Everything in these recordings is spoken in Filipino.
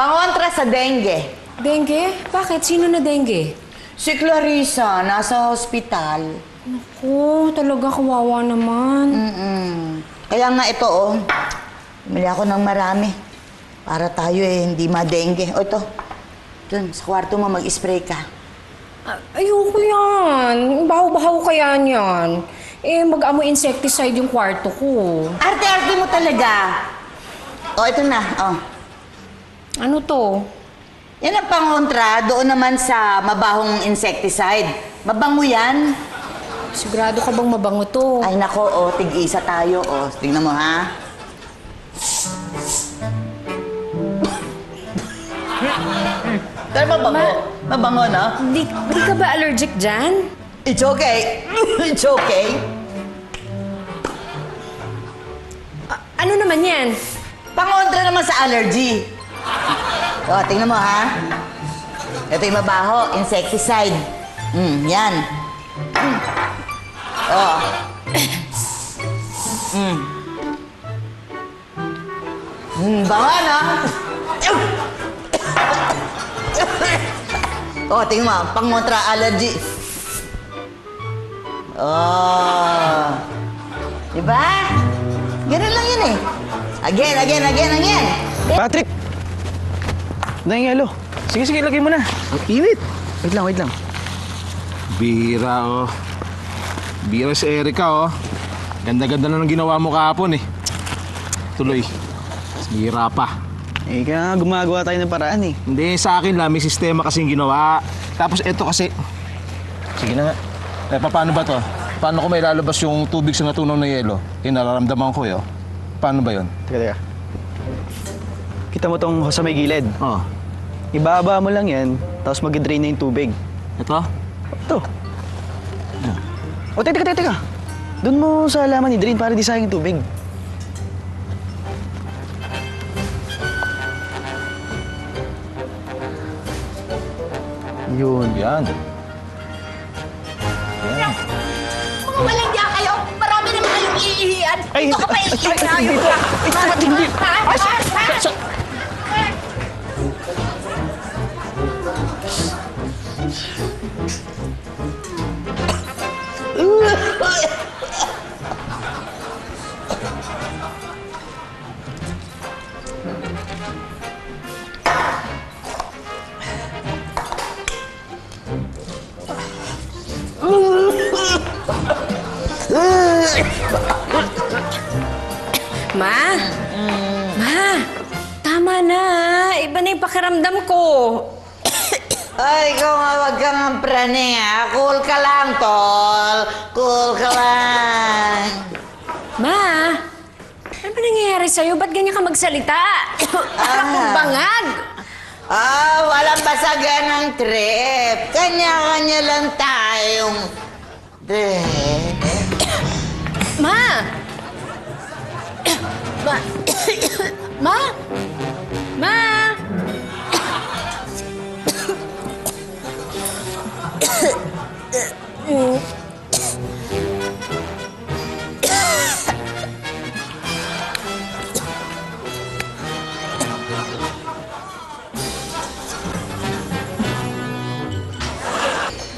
Pangontra sa dengue. Dengue? Bakit? Sino na dengue? Si Clarissa, nasa hospital. Naku, talaga kawawa naman. Kaya nga ito, bumili ako ng marami. Para tayo hindi ma-dengue. O ito, dun, sa kwarto mo mag-spray ka. Ayoko yan. Bahaw-bahaw kaya niyan. Mag-amoy insecticide yung kwarto ko. Arte-arte mo talaga. O, ito na, Ano to? Yan ang pangontra doon naman sa mabahong insecticide. Mabango yan. Sigurado ka bang mabango to? Ay nako, tig-isa tayo. Tingnan mo ha. Pero mabango. Mabango, no? Di ka ba allergic dyan? It's okay. It's okay. Ano naman yan? Pangontra naman sa allergy. Tingnan mo ha. Ito yung mabaho, insecticide. Yan. Bango, no? Tingnan mo, pangontra allergy. Diba? Ganun lang yun eh. Again. Patrick! Nangingalo. Sige, lagay mo na. Ang init. Wait lang. Bira, Bira si Erica, Ganda-ganda na ng ginawa mo kahapon, Tuloy. Bira pa. Kaya nga gumagawa tayo ng paraan, Hindi, sa akin lang, may sistema kasing ginawa. Tapos eto kasi... Sige na nga. Paano ba to? Paano ko may lalabas yung tubig sa natunaw na yelo? Nararamdaman ko, Paano ba yon? Teka. Kita mo tong sa may gilid. Ibaba mo lang yan, tapos mag-drain na yung tubig. Ito? Ito. Teka. Doon mo sa halaman i-drain para di sayang yung tubig. Yun. Yan. Mga walang diya kayo. Marami naman kayong iihiyan. Ito ka pa iihiyan na yun. Hindi. Ma? Tama na. Iba na yung pakiramdam ko. Ay, ikaw nga, wag kang prane, ha? Cool ka lang, tol. Cool ka lang. Ma? Ano ba nangyayari sa'yo? Ba't ganyan ka magsalita? Parang kong bangag. Walang basagan ng trip. Kanya-kanya lang tayong trip. Ma! Ma? Ma?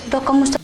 Dok, kamusta?